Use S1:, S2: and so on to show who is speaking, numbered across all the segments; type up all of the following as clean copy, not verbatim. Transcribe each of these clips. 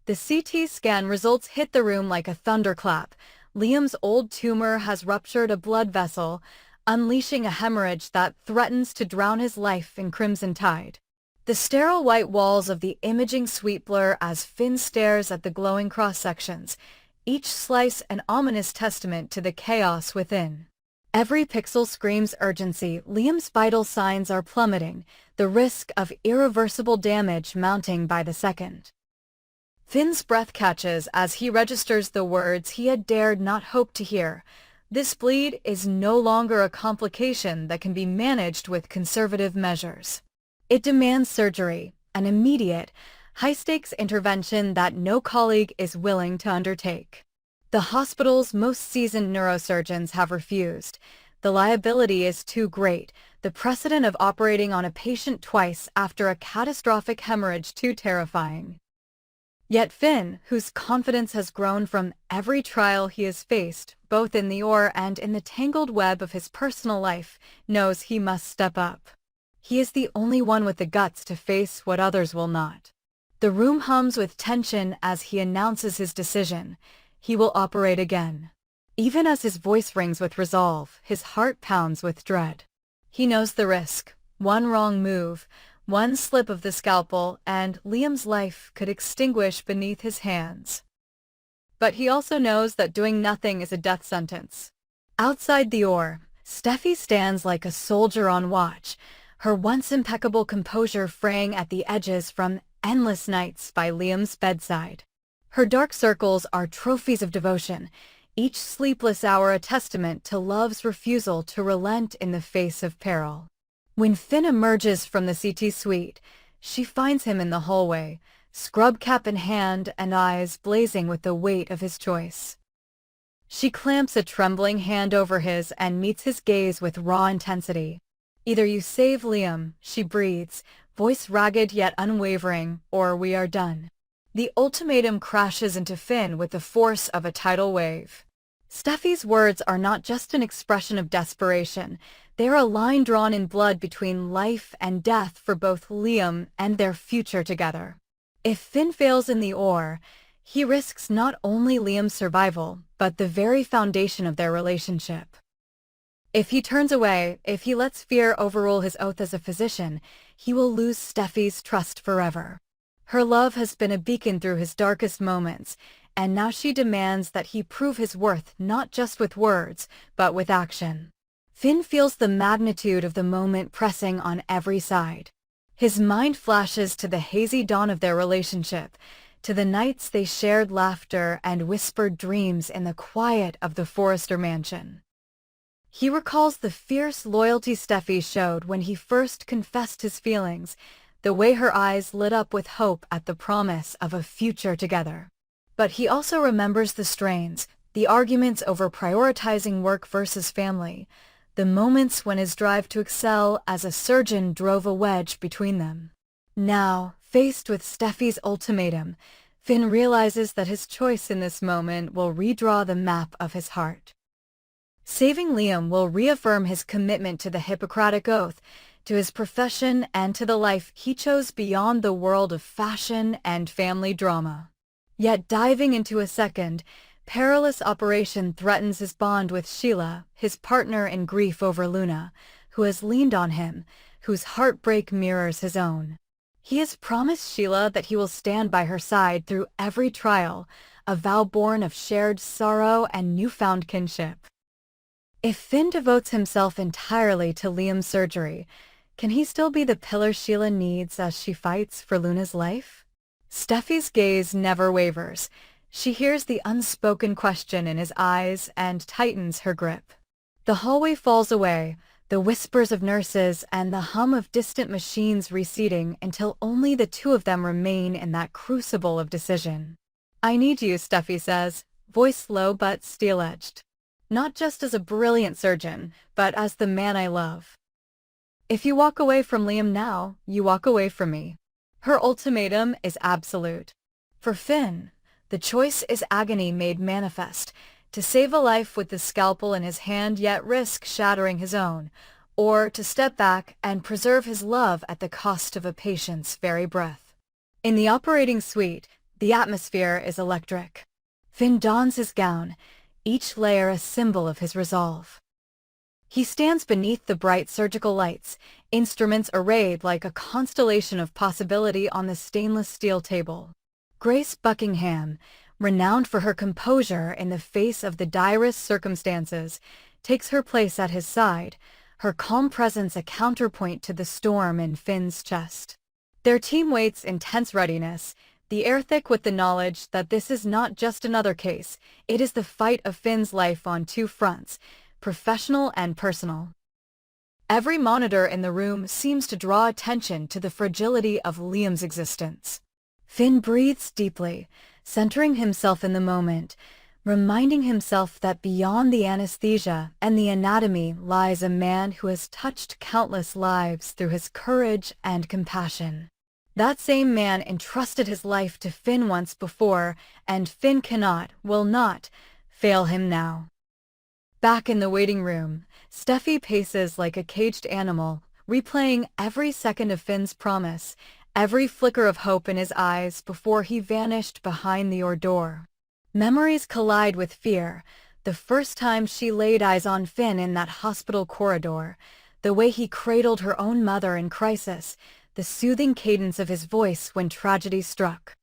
S1: The CT scan results hit the room like a thunderclap. Liam's old tumor has ruptured a blood vessel, unleashing a hemorrhage that threatens to drown his life in crimson tide. The sterile white walls of the imaging suite blur as Finn stares at the glowing cross-sections, each slice an ominous testament to the chaos within. Every pixel screams urgency. Liam's vital signs are plummeting, the risk of irreversible damage mounting by the second. Finn's breath catches as he registers the words he had dared not hope to hear. This bleed is no longer a complication that can be managed with conservative measures. It demands surgery, an immediate, high-stakes intervention that no colleague is willing to undertake. The hospital's most seasoned neurosurgeons have refused. The liability is too great, the precedent of operating on a patient twice after a catastrophic hemorrhage too terrifying. Yet Finn, whose confidence has grown from every trial he has faced, both in the OR and in the tangled web of his personal life, knows he must step up. He is the only one with the guts to face what others will not. The room hums with tension as he announces his decision. He will operate again. Even as his voice rings with resolve, his heart pounds with dread. He knows the risk. One wrong move, one slip of the scalpel, and Liam's life could extinguish beneath his hands. But he also knows that doing nothing is a death sentence. Outside the OR, Steffi stands like a soldier on watch, her once impeccable composure fraying at the edges from endless nights by Liam's bedside. Her dark circles are trophies of devotion, each sleepless hour a testament to love's refusal to relent in the face of peril. When Finn emerges from the CT suite, she finds him in the hallway, scrub cap in hand and eyes blazing with the weight of his choice. She clamps a trembling hand over his and meets his gaze with raw intensity. Either you save Liam, she breathes, voice ragged yet unwavering, or we are done. The ultimatum crashes into Finn with the force of a tidal wave. Steffi's words are not just an expression of desperation. They are a line drawn in blood between life and death for both Liam and their future together. If Finn fails in the OR, he risks not only Liam's survival, but the very foundation of their relationship. If he turns away, if he lets fear overrule his oath as a physician, he will lose Steffi's trust forever. Her love has been a beacon through his darkest moments, and now she demands that he prove his worth not just with words, but with action. Finn feels the magnitude of the moment pressing on every side. His mind flashes to the hazy dawn of their relationship, to the nights they shared laughter and whispered dreams in the quiet of the Forrester mansion. He recalls the fierce loyalty Steffi showed when he first confessed his feelings, the way her eyes lit up with hope at the promise of a future together. But he also remembers the strains, the arguments over prioritizing work versus family, the moments when his drive to excel as a surgeon drove a wedge between them. Now, faced with Steffi's ultimatum, Finn realizes that his choice in this moment will redraw the map of his heart. Saving Liam will reaffirm his commitment to the Hippocratic Oath, to his profession and to the life he chose beyond the world of fashion and family drama. Yet diving into a second, perilous operation threatens his bond with Sheila, his partner in grief over Luna, who has leaned on him, whose heartbreak mirrors his own. He has promised Sheila that he will stand by her side through every trial, a vow born of shared sorrow and newfound kinship. If Finn devotes himself entirely to Liam's surgery, can he still be the pillar Sheila needs as she fights for Luna's life? Steffi's gaze never wavers. She hears the unspoken question in his eyes and tightens her grip. The hallway falls away, the whispers of nurses and the hum of distant machines receding until only the two of them remain in that crucible of decision. I need you, Steffi says, voice low but steel-edged. Not just as a brilliant surgeon, but as the man I love. If you walk away from Liam now, you walk away from me. Her ultimatum is absolute. For Finn, the choice is agony made manifest, to save a life with the scalpel in his hand yet risk shattering his own, or to step back and preserve his love at the cost of a patient's very breath. In the operating suite, The atmosphere is electric. Finn dons his gown, each layer a symbol of his resolve. He stands beneath the bright surgical lights, instruments arrayed like a constellation of possibility on the stainless steel table. Grace Buckingham, renowned for her composure in the face of the direst circumstances, takes her place at his side, her calm presence a counterpoint to the storm in Finn's chest. Their team waits in tense readiness, the air thick with the knowledge that this is not just another case, it is the fight of Finn's life on two fronts, professional and personal. Every monitor in the room seems to draw attention to the fragility of Liam's existence. Finn breathes deeply, centering himself in the moment, reminding himself that beyond the anesthesia and the anatomy lies a man who has touched countless lives through his courage and compassion. That same man entrusted his life to Finn once before, and Finn will not, fail him now. Back in the waiting room, Steffi paces like a caged animal, replaying every second of Finn's promise, every flicker of hope in his eyes before he vanished behind the door. Memories collide with fear, the first time she laid eyes on Finn in that hospital corridor, the way he cradled her own mother in crisis, the soothing cadence of his voice when tragedy struck.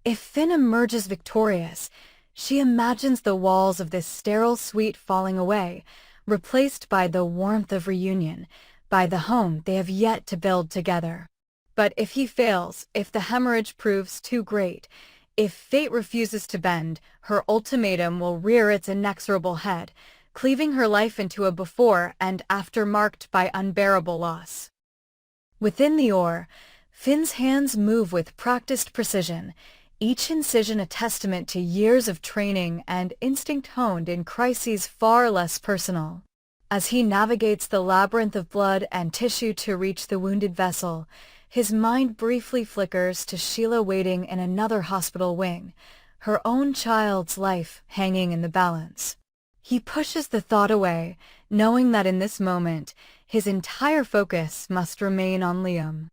S1: If Finn emerges victorious, she imagines the walls of this sterile suite falling away, replaced by the warmth of reunion, by the home they have yet to build together. But if he fails, if the hemorrhage proves too great, if fate refuses to bend, her ultimatum will rear its inexorable head, cleaving her life into a before and after marked by unbearable loss. Within the oar, Finn's hands move with practiced precision, each incision a testament to years of training and instinct honed in crises far less personal. As he navigates the labyrinth of blood and tissue to reach the wounded vessel, his mind briefly flickers to Sheila waiting in another hospital wing, her own child's life hanging in the balance. He pushes the thought away, knowing that in this moment, his entire focus must remain on Liam.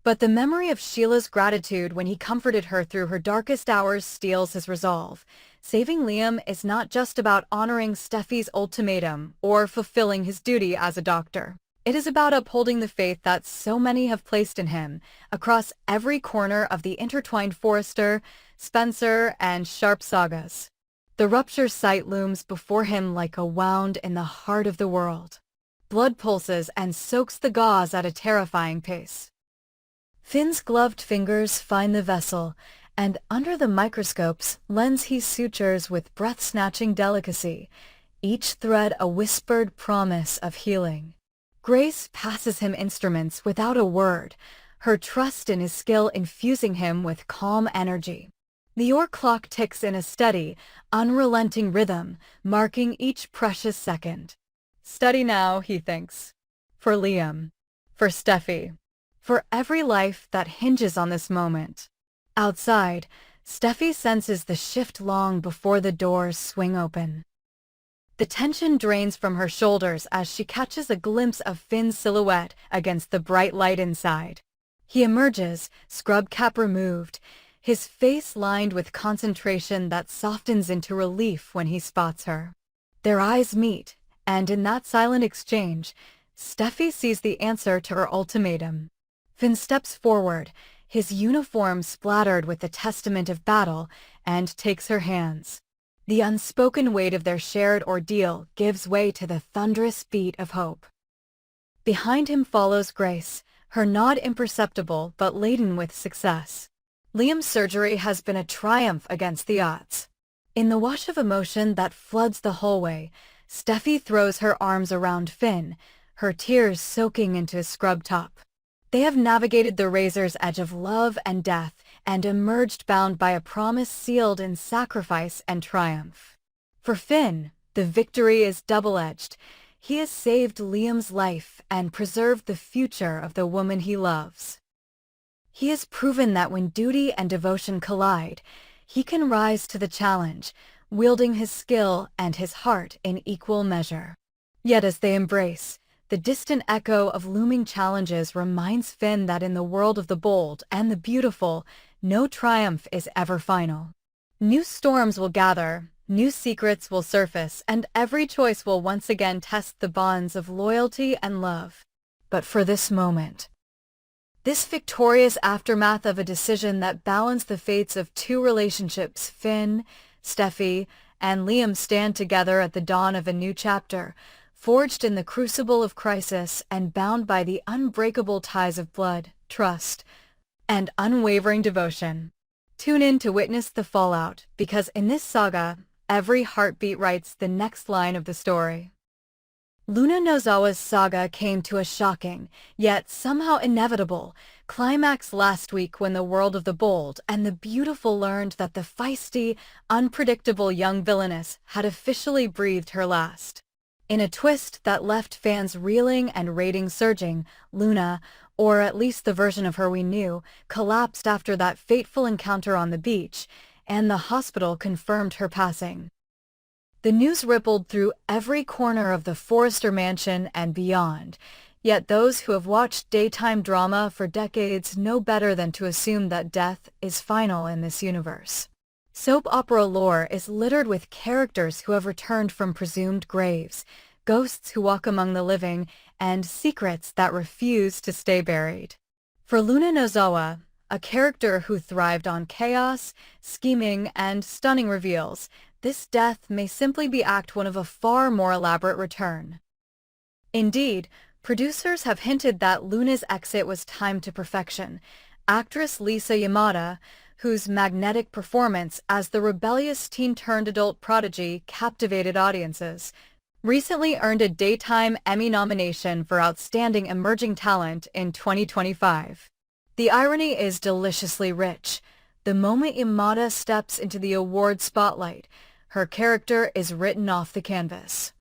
S1: But the memory of Sheila's gratitude when he comforted her through her darkest hours steels his resolve. Saving Liam is not just about honoring Steffi's ultimatum or fulfilling his duty as a doctor. It is about upholding the faith that so many have placed in him, across every corner of the intertwined Forrester, Spencer, and Sharp sagas. The rupture site looms before him like a wound in the heart of the world. Blood pulses and soaks the gauze at a terrifying pace. Finn's gloved fingers find the vessel, and under the microscopes lens he sutures with breath-snatching delicacy, each thread a whispered promise of healing. Grace passes him instruments without a word, her trust in his skill infusing him with calm energy. The oar clock ticks in a steady, unrelenting rhythm, marking each precious second. Steady now, he thinks. For Liam. For Steffi. For every life that hinges on this moment. Outside, Steffi senses the shift long before the doors swing open. The tension drains from her shoulders as she catches a glimpse of Finn's silhouette against the bright light inside. He emerges, scrub cap removed, his face lined with concentration that softens into relief when he spots her. Their eyes meet, and in that silent exchange, Steffi sees the answer to her ultimatum. Finn steps forward, his uniform splattered with the testament of battle, and takes her hands. The unspoken weight of their shared ordeal gives way to the thunderous beat of hope. Behind him follows Grace, her nod imperceptible but laden with success. Liam's surgery has been a triumph against the odds. In the wash of emotion that floods the hallway, Steffi throws her arms around Finn, her tears soaking into his scrub top. They have navigated the razor's edge of love and death and emerged bound by a promise sealed in sacrifice and triumph. For Finn, the victory is double-edged. He has saved Liam's life and preserved the future of the woman he loves. He has proven that when duty and devotion collide, he can rise to the challenge, wielding his skill and his heart in equal measure. Yet as they embrace, the distant echo of looming challenges reminds Finn that in the world of the bold and the beautiful, no triumph is ever final. New storms will gather, new secrets will surface, and every choice will once again test the bonds of loyalty and love. But for this moment, this victorious aftermath of a decision that balanced the fates of two relationships, Finn, Steffi, and Liam stand together at the dawn of a new chapter, forged in the crucible of crisis and bound by the unbreakable ties of blood, trust, and unwavering devotion. Tune in to witness the fallout, because in this saga, every heartbeat writes the next line of the story. Luna Nozawa's saga came to a shocking, yet somehow inevitable, climax last week when the world of the bold and the beautiful learned that the feisty, unpredictable young villainess had officially breathed her last. In a twist that left fans reeling and ratings surging, Luna, or at least the version of her we knew, collapsed after that fateful encounter on the beach, and the hospital confirmed her passing. The news rippled through every corner of the Forrester mansion and beyond, yet those who have watched daytime drama for decades know better than to assume that death is final in this universe. Soap opera lore is littered with characters who have returned from presumed graves, ghosts who walk among the living, and secrets that refuse to stay buried. For Luna Nozawa, a character who thrived on chaos, scheming, and stunning reveals, this death may simply be Act 1 of a far more elaborate return. Indeed, producers have hinted that Luna's exit was timed to perfection. Actress Lisa Yamada, whose magnetic performance as the rebellious teen-turned-adult prodigy captivated audiences, recently earned a Daytime Emmy nomination for Outstanding Emerging Talent in 2025. The irony is deliciously rich. The moment Yamada steps into the award spotlight, her character is written off the canvas,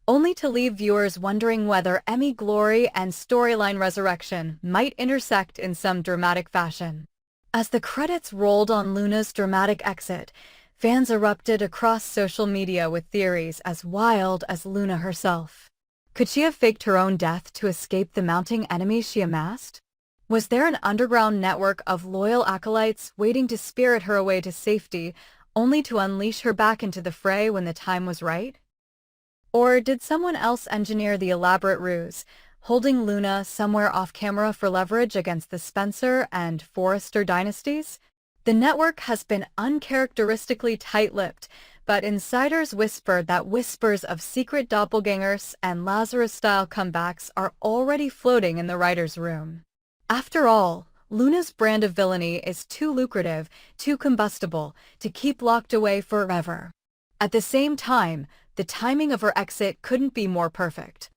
S1: only to leave viewers wondering whether Emmy glory and storyline resurrection might intersect in some dramatic fashion. As the credits rolled on Luna's dramatic exit, fans erupted across social media with theories as wild as Luna herself. Could she have faked her own death to escape the mounting enemies she amassed? Was there an underground network of loyal acolytes waiting to spirit her away to safety, only to unleash her back into the fray when the time was right? Or did someone else engineer the elaborate ruse, holding Luna somewhere off-camera for leverage against the Spencer and Forrester dynasties? The network has been uncharacteristically tight-lipped, but insiders whisper that whispers of secret doppelgangers and Lazarus-style comebacks are already floating in the writer's room. After all, Luna's brand of villainy is too lucrative, too combustible, to keep locked away forever. At the same time, the timing of her exit couldn't be more perfect.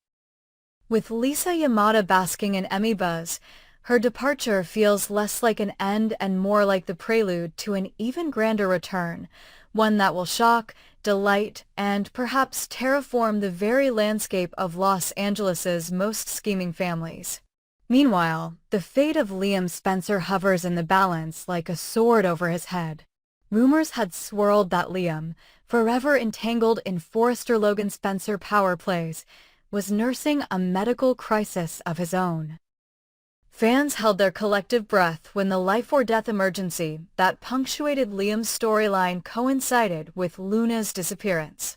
S1: With Lisa Yamada basking in Emmy buzz, her departure feels less like an end and more like the prelude to an even grander return, one that will shock, delight, and perhaps terraform the very landscape of Los Angeles's most scheming families. Meanwhile, the fate of Liam Spencer hovers in the balance like a sword over his head. Rumors had swirled that Liam, forever entangled in Forrester Logan Spencer power plays, was nursing a medical crisis of his own. Fans held their collective breath when the life-or-death emergency that punctuated Liam's storyline coincided with Luna's disappearance.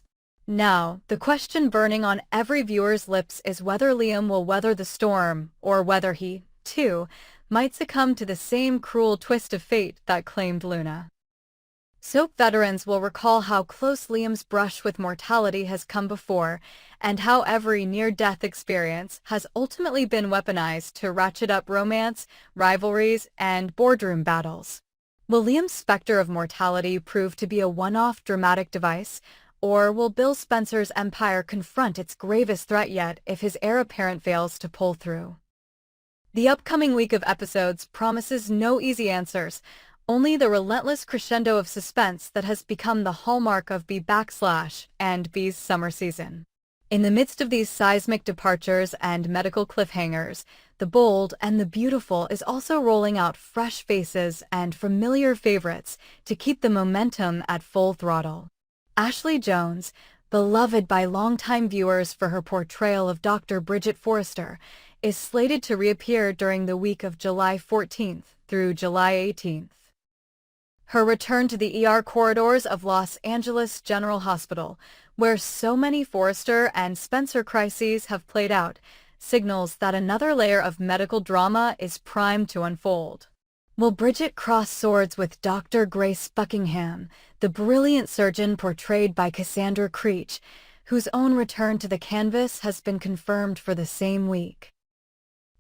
S1: Now, the question burning on every viewer's lips is whether Liam will weather the storm, or whether he, too, might succumb to the same cruel twist of fate that claimed Luna. Soap veterans will recall how close Liam's brush with mortality has come before, and how every near-death experience has ultimately been weaponized to ratchet up romance, rivalries, and boardroom battles. Will Liam's specter of mortality prove to be a one-off dramatic device, or will Bill Spencer's empire confront its gravest threat yet if his heir apparent fails to pull through? The upcoming week of episodes promises no easy answers, only the relentless crescendo of suspense that has become the hallmark of B and B's summer season. In the midst of these seismic departures and medical cliffhangers, the bold and the beautiful is also rolling out fresh faces and familiar favorites to keep the momentum at full throttle. Ashley Jones, beloved by longtime viewers for her portrayal of Dr. Bridget Forrester, is slated to reappear during the week of July 14th through July 18th. Her return to the ER corridors of Los Angeles General Hospital, where so many Forrester and Spencer crises have played out, signals that another layer of medical drama is primed to unfold. Will Bridget cross swords with Dr. Grace Buckingham, the brilliant surgeon portrayed by Cassandra Creech, whose own return to the canvas has been confirmed for the same week?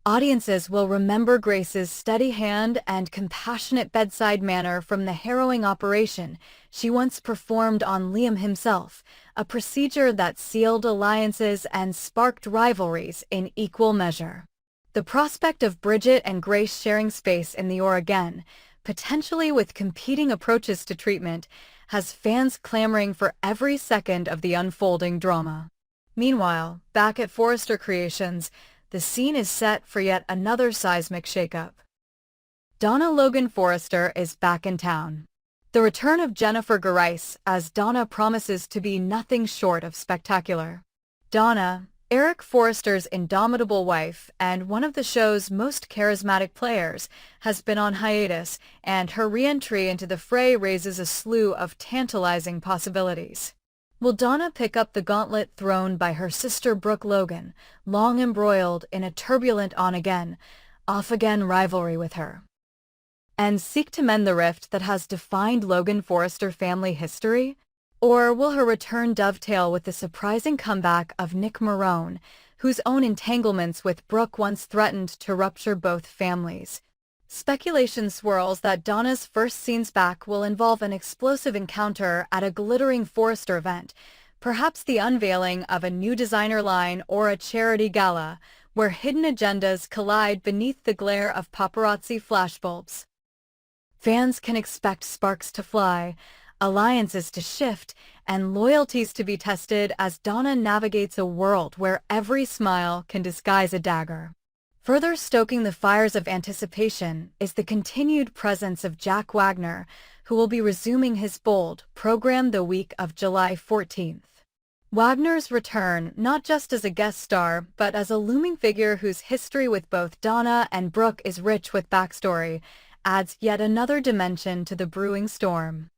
S1: Audiences will remember Grace's steady hand and compassionate bedside manner from the harrowing operation she once performed on Liam himself, a procedure that sealed alliances and sparked rivalries in equal measure. The prospect of Bridget and Grace sharing space in the OR again, potentially with competing approaches to treatment, has fans clamoring for every second of the unfolding drama. Meanwhile, back at Forrester Creations, the scene is set for yet another seismic shakeup. Donna Logan Forrester is back in town. The return of Jennifer Garais as Donna promises to be nothing short of spectacular. Donna, Eric Forrester's indomitable wife and one of the show's most charismatic players, has been on hiatus, and her re-entry into the fray raises a slew of tantalizing possibilities. Will Donna pick up the gauntlet thrown by her sister Brooke Logan, long embroiled in a turbulent on-again, off-again rivalry with her, and seek to mend the rift that has defined Logan Forrester family history? Or will her return dovetail with the surprising comeback of Nick Marone, whose own entanglements with Brooke once threatened to rupture both families? Speculation swirls that Donna's first scenes back will involve an explosive encounter at a glittering Forrester event, perhaps the unveiling of a new designer line or a charity gala, where hidden agendas collide beneath the glare of paparazzi flashbulbs. Fans can expect sparks to fly, alliances to shift, and loyalties to be tested as Donna navigates a world where every smile can disguise a dagger. Further stoking the fires of anticipation is the continued presence of Jack Wagner, who will be resuming his Bold program the week of July 14th. Wagner's return, not just as a guest star, but as a looming figure whose history with both Donna and Brooke is rich with backstory, adds yet another dimension to the brewing storm.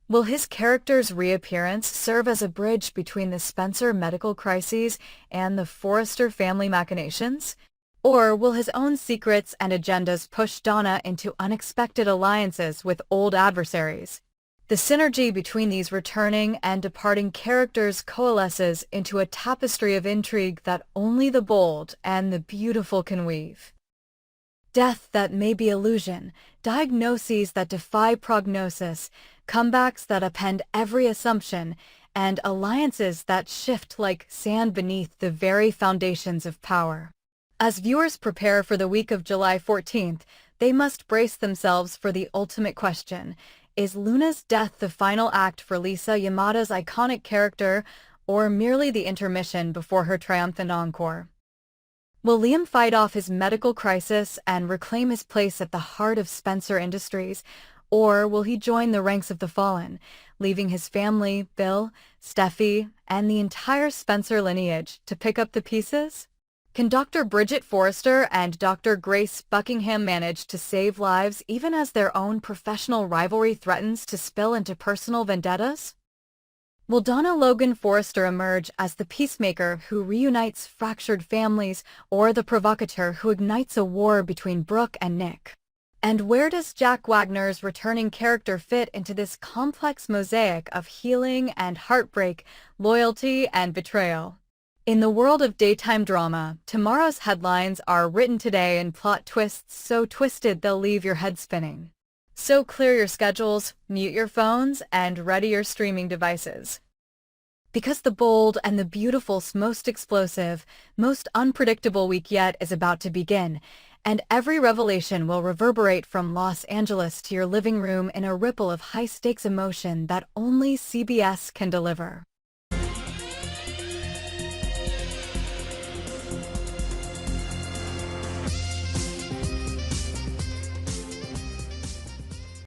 S1: Will his character's reappearance serve as a bridge between the Spencer medical crises and the Forrester family machinations? Or will his own secrets and agendas push Donna into unexpected alliances with old adversaries? The synergy between these returning and departing characters coalesces into a tapestry of intrigue that only the bold and the beautiful can weave. Death that may be illusion, diagnoses that defy prognosis, comebacks that upend every assumption, and alliances that shift like sand beneath the very foundations of power. As viewers prepare for the week of July 14th, they must brace themselves for the ultimate question: is Luna's death the final act for Lisa Yamada's iconic character, or merely the intermission before her triumphant encore? Will Liam fight off his medical crisis and reclaim his place at the heart of Spencer Industries, or will he join the ranks of the fallen, leaving his family, Bill, Steffi, and the entire Spencer lineage to pick up the pieces? Can Dr. Bridget Forrester and Dr. Grace Buckingham manage to save lives even as their own professional rivalry threatens to spill into personal vendettas? Will Donna Logan Forrester emerge as the peacemaker who reunites fractured families, or the provocateur who ignites a war between Brooke and Nick? And where does Jack Wagner's returning character fit into this complex mosaic of healing and heartbreak, loyalty and betrayal? In the world of daytime drama, tomorrow's headlines are written today and plot twists so twisted they'll leave your head spinning. So clear your schedules, mute your phones, and ready your streaming devices. Because the bold and the beautiful's most explosive, most unpredictable week yet is about to begin, and every revelation will reverberate from Los Angeles to your living room in a ripple of high-stakes emotion that only CBS can deliver.